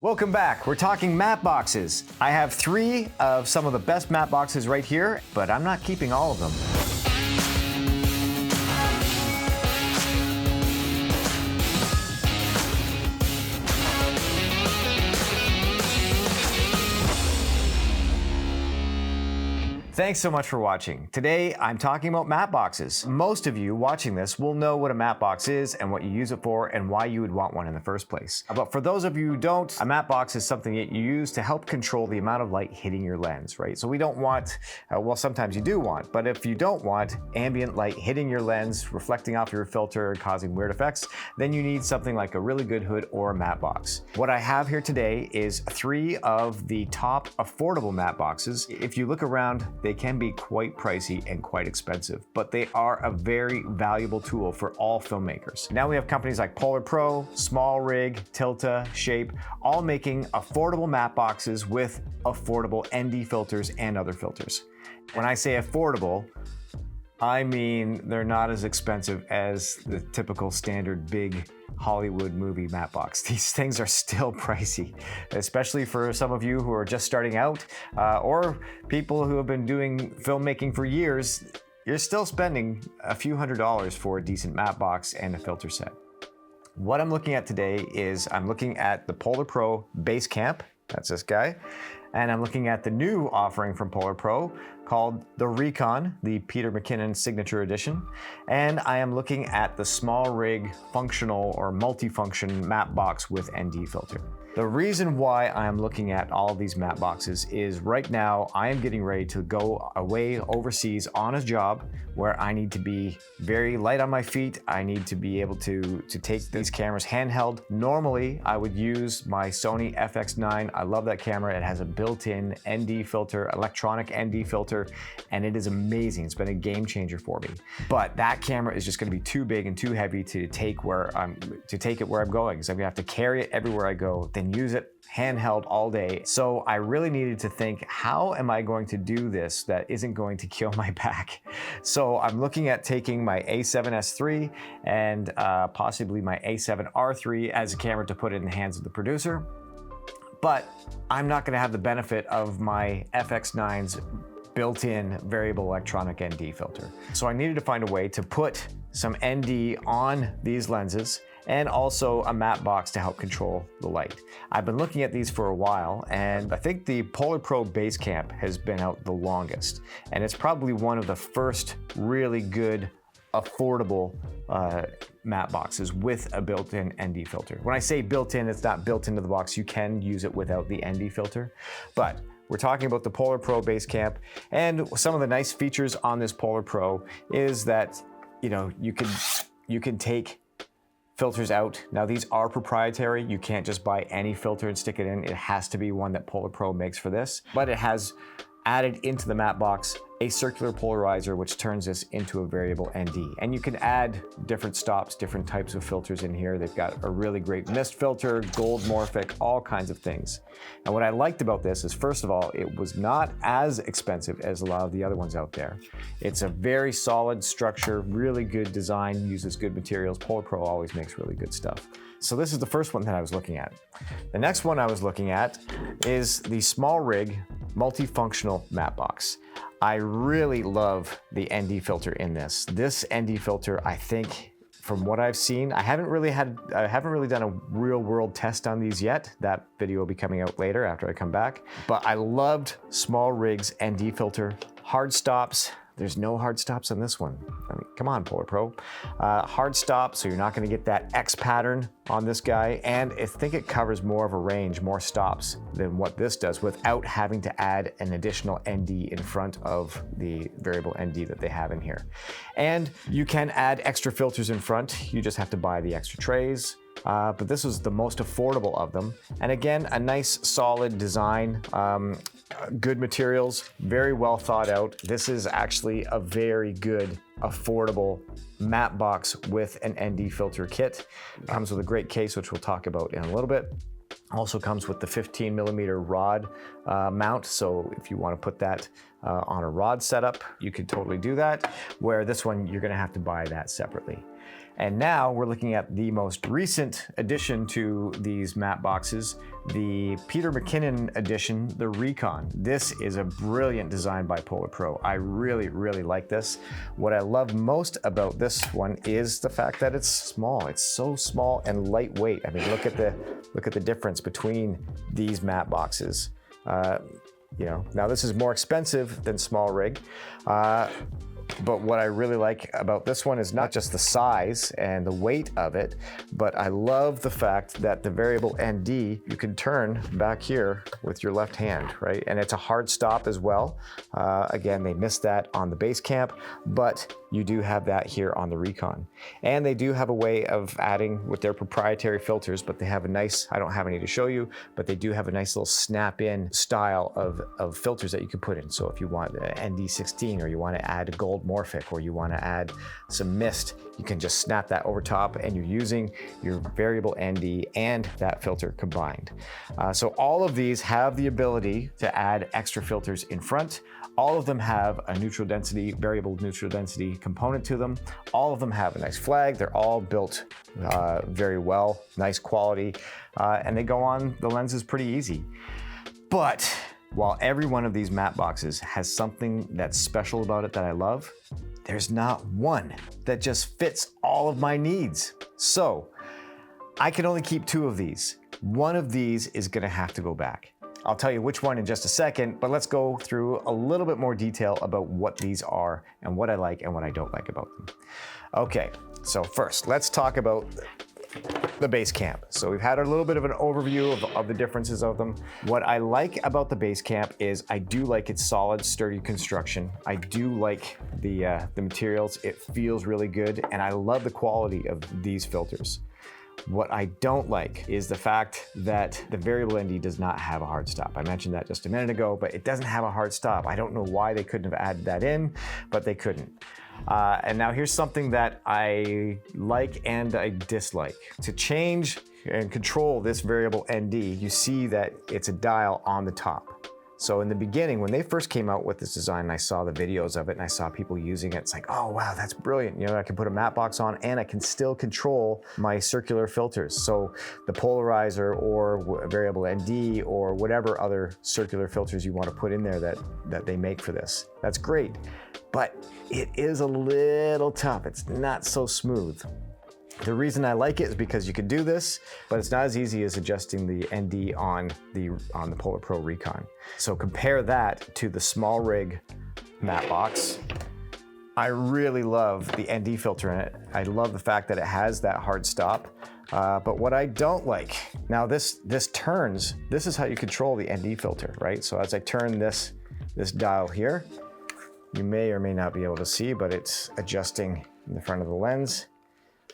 Welcome back. We're talking matte boxes. I have 3 of some of the best matte boxes right here, but I'm not keeping all of them. Thanks so much for watching. Today, I'm talking about matte boxes. Most of you watching this will know what a matte box is and what you use it for and why you would want one in the first place. But for those of you who don't, a matte box is something that you use to help control the amount of light hitting your lens, right? So we don't want, well, sometimes you do want, but if you don't want ambient light hitting your lens, reflecting off your filter, causing weird effects, then you need something like a really good hood or a matte box. What I have here today is 3 of the top affordable matte boxes. If you look around, they can be quite pricey and quite expensive, but they are a very valuable tool for all filmmakers. Now we have companies like PolarPro, SmallRig, Tilta, Shape, all making affordable matte boxes with affordable ND filters and other filters. When I say affordable, I mean they're not as expensive as the typical standard big Hollywood movie matte box. These things are still pricey, especially for some of you who are just starting out or people who have been doing filmmaking for years. You're still spending a few $100s for a decent matte box and a filter set. What I'm looking at today is I'm looking at the PolarPro Base Camp. That's this guy. And I'm looking at the new offering from PolarPro called the Recon, the Peter McKinnon Signature Edition. And I am looking at the SmallRig Functional or Multifunction Matte Box with ND filter. The reason why I am looking at all of these matte boxes is right now I am getting ready to go away overseas on a job where I need to be very light on my feet. I need to be able to take these cameras handheld. Normally, I would use my Sony FX9. I love that camera. It has a built-in ND filter, electronic ND filter, and it is amazing. It's been a game changer for me. But that camera is just gonna be too big and too heavy to take it where I'm going, because I'm gonna have to carry it everywhere I go, then use it handheld all day. So I really needed to think, how am I going to do this that isn't going to kill my back? So I'm looking at taking my A7S III and possibly my A7R III as a camera to put it in the hands of the producer. But I'm not gonna have the benefit of my FX9's built-in variable electronic ND filter. So I needed to find a way to put some ND on these lenses and also a matte box to help control the light. I've been looking at these for a while, and I think the PolarPro Base Camp has been out the longest, and it's probably one of the first really good, affordable matte boxes with a built-in ND filter. When I say built-in, it's not built into the box. You can use it without the ND filter, but we're talking about the PolarPro Base Camp, and some of the nice features on this PolarPro is that, you know, you can take filters out. Now these are proprietary. You can't just buy any filter and stick it in. It has to be one that PolarPro makes for this, but it has added into the matte box a circular polarizer, which turns this into a variable ND. And you can add different stops, different types of filters in here. They've got a really great mist filter, gold morphic, all kinds of things. And what I liked about this is, first of all, it was not as expensive as a lot of the other ones out there. It's a very solid structure, really good design, uses good materials. PolarPro always makes really good stuff. So this is the first one that I was looking at. The next one I was looking at is the SmallRig Multifunctional Matte Box. I really love the ND filter in this. This ND filter, I think, from what I've seen, I haven't really done a real world test on these yet. That video will be coming out later after I come back. But I loved SmallRig's ND filter. Hard stops. There's no hard stops on this one. I mean, come on, PolarPro. Hard stop, so you're not gonna get that X pattern on this guy, and I think it covers more of a range, more stops than what this does without having to add an additional ND in front of the variable ND that they have in here. And you can add extra filters in front. You just have to buy the extra trays. But this was the most affordable of them. And again, a nice solid design, good materials, very well thought out. This is actually a very good, affordable matte box with an ND filter kit. Comes with a great case, which we'll talk about in a little bit. Also comes with the 15mm rod mount, so if you want to put that on a rod setup, you could totally do that, where this one, you're gonna have to buy that separately. And now we're looking at the most recent addition to these matte boxes, the Peter McKinnon edition, the Recon. This is a brilliant design by PolarPro. I really like this. What I love most about this one is the fact that it's small. It's so small and lightweight. I mean, look at the difference between these matte boxes. You know, now this is more expensive than SmallRig. But what I really like about this one is not just the size and the weight of it, but I love the fact that the variable ND you can turn back here with your left hand, right? And it's a hard stop as well. Again, they missed that on the Base Camp, but you do have that here on the Recon. And they do have a way of adding with their proprietary filters, but they have a nice, I don't have any to show you, but they do have a nice little snap-in style of filters that you can put in. So if you want ND16, or you want to add a gold Morphic, or you want to add some mist, you can just snap that over top and you're using your variable ND and that filter combined. So all of these have the ability to add extra filters in front. All of them have a neutral density, variable neutral density component to them. All of them have a nice flag. They're all built very well, nice quality, and they go on the lenses pretty easy. But while every one of these matte boxes has something that's special about it that I love, there's not one that just fits all of my needs. So I can only keep 2 of these. One of these is gonna have to go back. I'll tell you which one in just a second, but let's go through a little bit more detail about what these are and what I like and what I don't like about them. Okay, so first, let's talk about the Base Camp. So we've had a little bit of an overview of the differences of them. What I like about the Base Camp is I do like its solid, sturdy construction. I do like the materials. It feels really good, and I love the quality of these filters. What I don't like is the fact that the variable ND does not have a hard stop. I mentioned that just a minute ago, but it doesn't have a hard stop. I don't know why they couldn't have added that in, but they couldn't. And now here's something that I like and I dislike. To change and control this variable ND, you see that it's a dial on the top. So in the beginning, when they first came out with this design, and I saw the videos of it and I saw people using it, it's like, oh wow, that's brilliant. You know, I can put a matte box on and I can still control my circular filters. So the polarizer or variable ND or whatever other circular filters you want to put in there that they make for this. That's great, but it is a little tough. It's not so smooth. The reason I like it is because you can do this, but it's not as easy as adjusting the ND on the PolarPro Recon. So compare that to the SmallRig matte box. I really love the ND filter in it. I love the fact that it has that hard stop. But what I don't like, now this turns, this is how you control the ND filter, right? So as I turn this dial here, you may or may not be able to see, but it's adjusting in the front of the lens.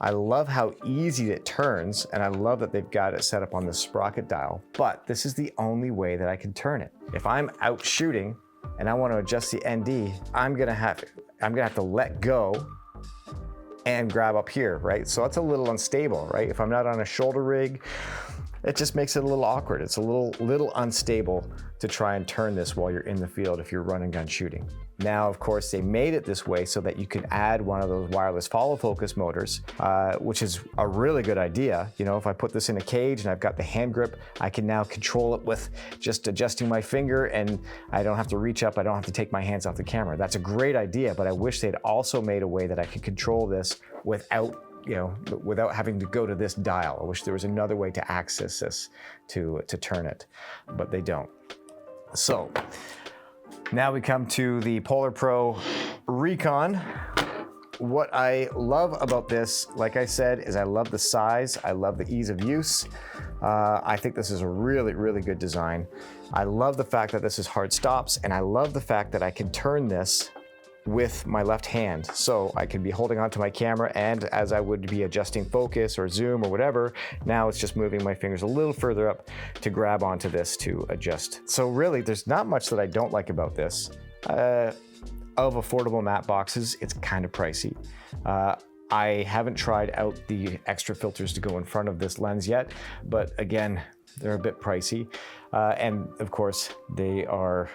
I love how easy it turns, and I love that they've got it set up on the sprocket dial, but this is the only way that I can turn it. If I'm out shooting and I want to adjust the ND, I'm gonna have to let go and grab up here, right? So it's a little unstable, right? If I'm not on a shoulder rig, it just makes it a little awkward. It's a little unstable to try and turn this while you're in the field if you're run and gun shooting. Now, of course, they made it this way so that you can add one of those wireless follow focus motors, which is a really good idea. You know, if I put this in a cage and I've got the hand grip, I can now control it with just adjusting my finger, and I don't have to reach up, I don't have to take my hands off the camera. That's a great idea, but I wish they'd also made a way that I could control this without having to go to this dial. I wish there was another way to access this to turn it, but they don't. So now we come to the PolarPro Recon. What I love about this, like I said, is I love the size, I love the ease of use. I think this is a really good design. I love the fact that this is hard stops, and I love the fact that I can turn this with my left hand. So I can be holding onto my camera, and as I would be adjusting focus or zoom or whatever, now it's just moving my fingers a little further up to grab onto this to adjust. So really, there's not much that I don't like about this. Of affordable matte boxes, it's kind of pricey. I haven't tried out the extra filters to go in front of this lens yet, but again, They're a bit pricey. And of course, they're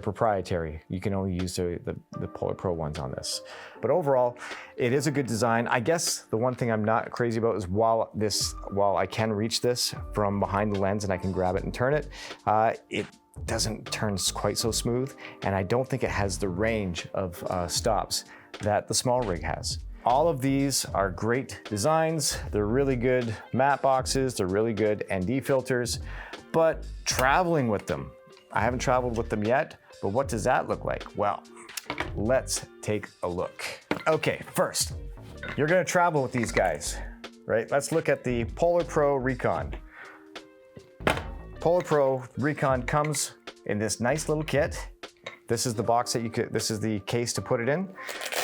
proprietary. You can only use the PolarPro ones on this. But overall, it is a good design. I guess the one thing I'm not crazy about is while I can reach this from behind the lens and I can grab it and turn it, it doesn't turn quite so smooth. And I don't think it has the range of stops that the SmallRig has. All of these are great designs. They're really good matte boxes. They're really good ND filters, but traveling with them, I haven't traveled with them yet, but what does that look like? Well, let's take a look. Okay, first, you're gonna travel with these guys, right? Let's look at the PolarPro Recon. PolarPro Recon comes in this nice little kit. This is the box that this is the case to put it in.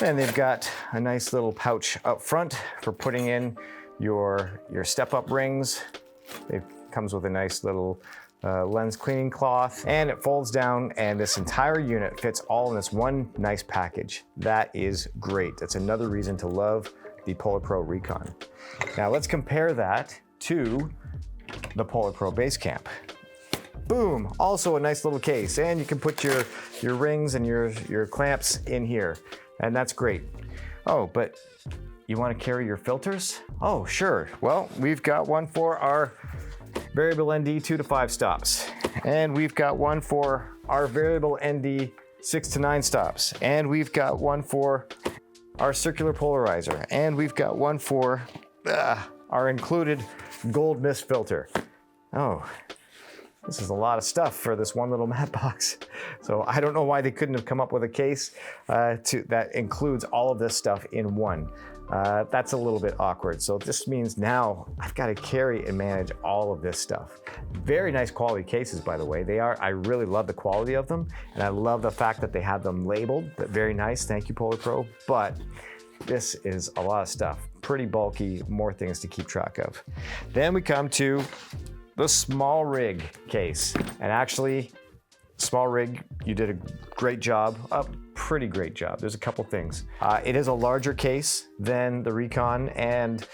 And they've got a nice little pouch up front for putting in your step-up rings. It comes with a nice little lens cleaning cloth, and it folds down, and this entire unit fits all in this one nice package. That is great. That's another reason to love the PolarPro Recon. Now let's compare that to the PolarPro Base Camp. Boom, also a nice little case, and you can put your rings and your clamps in here, and that's great. Oh, but you want to carry your filters? Oh, sure. Well, we've got one for our variable ND 2 to 5 stops, and we've got one for our variable ND 6 to 9 stops, and we've got one for our circular polarizer, and we've got one for our included gold mist filter. Oh, this is a lot of stuff for this one little matte box. So I don't know why they couldn't have come up with a case that includes all of this stuff in one. That's a little bit awkward. So this means now I've got to carry and manage all of this stuff. Very nice quality cases, by the way. I really love the quality of them, and I love the fact that they have them labeled. Very nice, thank you PolarPro. But this is a lot of stuff. Pretty bulky, more things to keep track of. Then we come to the SmallRig case. And actually, SmallRig, you did a great job, a pretty great job. There's a couple things. It is a larger case than the Recon, and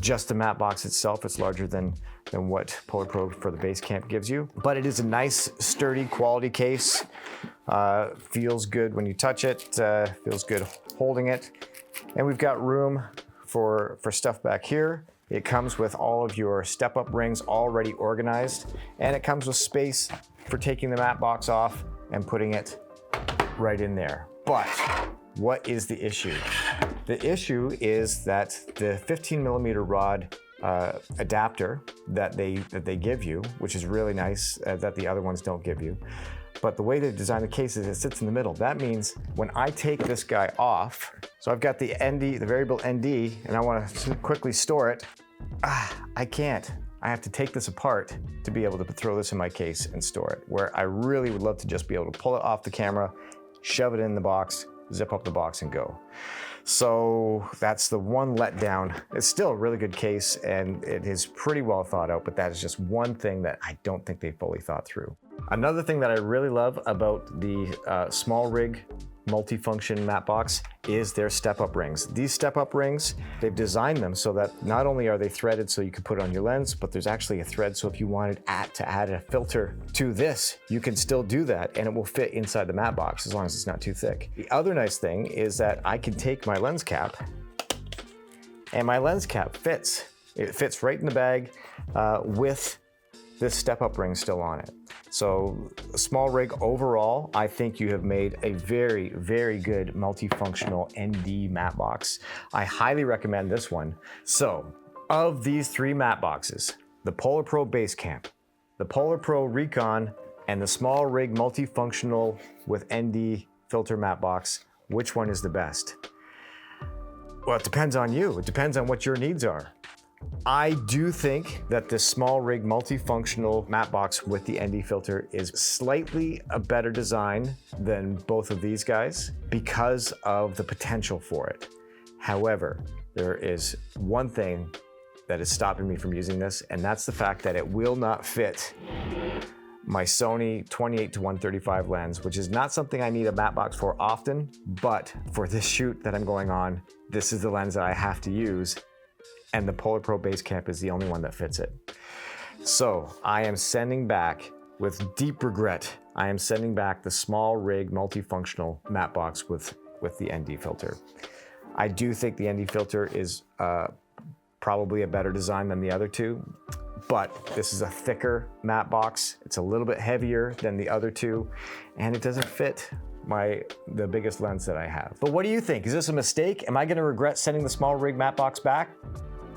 just the matte box itself, it's larger than what PolarPro for the Base Camp gives you. But it is a nice, sturdy, quality case. Feels good when you touch it, feels good holding it. And we've got room for stuff back here. It comes with all of your step-up rings already organized, and it comes with space for taking the matte box off and putting it right in there. But what is the issue? The issue is that the 15mm rod adapter that they give you, which is really nice, that the other ones don't give you. But the way they design the case is it sits in the middle. That means when I take this guy off, so I've got the ND, the variable ND, and I want to quickly store it, I can't. I have to take this apart to be able to throw this in my case and store it, where I really would love to just be able to pull it off the camera, shove it in the box, zip up the box and go. So that's the one letdown. It's still a really good case, and it is pretty well thought out, but that is just one thing that I don't think they fully thought through. Another thing that I really love about the SmallRig Multifunction Matte Box is their step-up rings. These step-up rings, they've designed them so that not only are they threaded so you can put it on your lens, but there's actually a thread, so if you wanted to add a filter to this, you can still do that, and it will fit inside the matte box as long as it's not too thick. The other nice thing is that I can take my lens cap, and my lens cap fits. It fits right in the bag with this step-up ring still on it. So SmallRig overall, I think you have made a very, very good multifunctional ND matte box. I highly recommend this one. So of these 3 matte boxes, the PolarPro Base Camp, the PolarPro Recon, and the SmallRig Multifunctional with ND filter matte box, which one is the best? Well, it depends on you. It depends on what your needs are. I do think that the SmallRig Multifunctional Matte Box with the ND filter is slightly a better design than both of these guys because of the potential for it. However, there is one thing that is stopping me from using this, and that's the fact that it will not fit my Sony 28-135 lens, which is not something I need a matte box for often, but for this shoot that I'm going on, this is the lens that I have to use. And the PolarPro Base Camp is the only one that fits it. So I am sending back, with deep regret, I am sending back the SmallRig Multifunctional Matte Box with the ND filter. I do think the ND filter is probably a better design than the other two, but this is a thicker matte box. It's a little bit heavier than the other two, and it doesn't fit the biggest lens that I have. But what do you think? Is this a mistake? Am I gonna regret sending the SmallRig matte box back?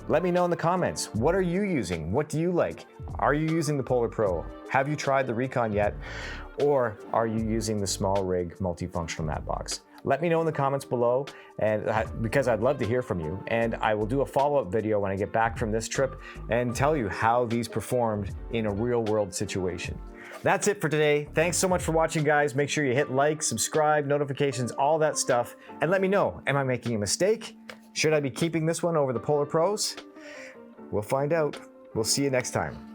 Let me know in the comments. What are you using? What do you like? Are you using the PolarPro? Have you tried the Recon yet? Or are you using the SmallRig Multifunctional Matte Box? Let me know in the comments below, and because I'd love to hear from you. And I will do a follow-up video when I get back from this trip and tell you how these performed in a real-world situation. That's it for today. Thanks so much for watching, guys. Make sure you hit like, subscribe, notifications, all that stuff, and let me know, am I making a mistake? Should I be keeping this one over the PolarPros? We'll find out. We'll see you next time.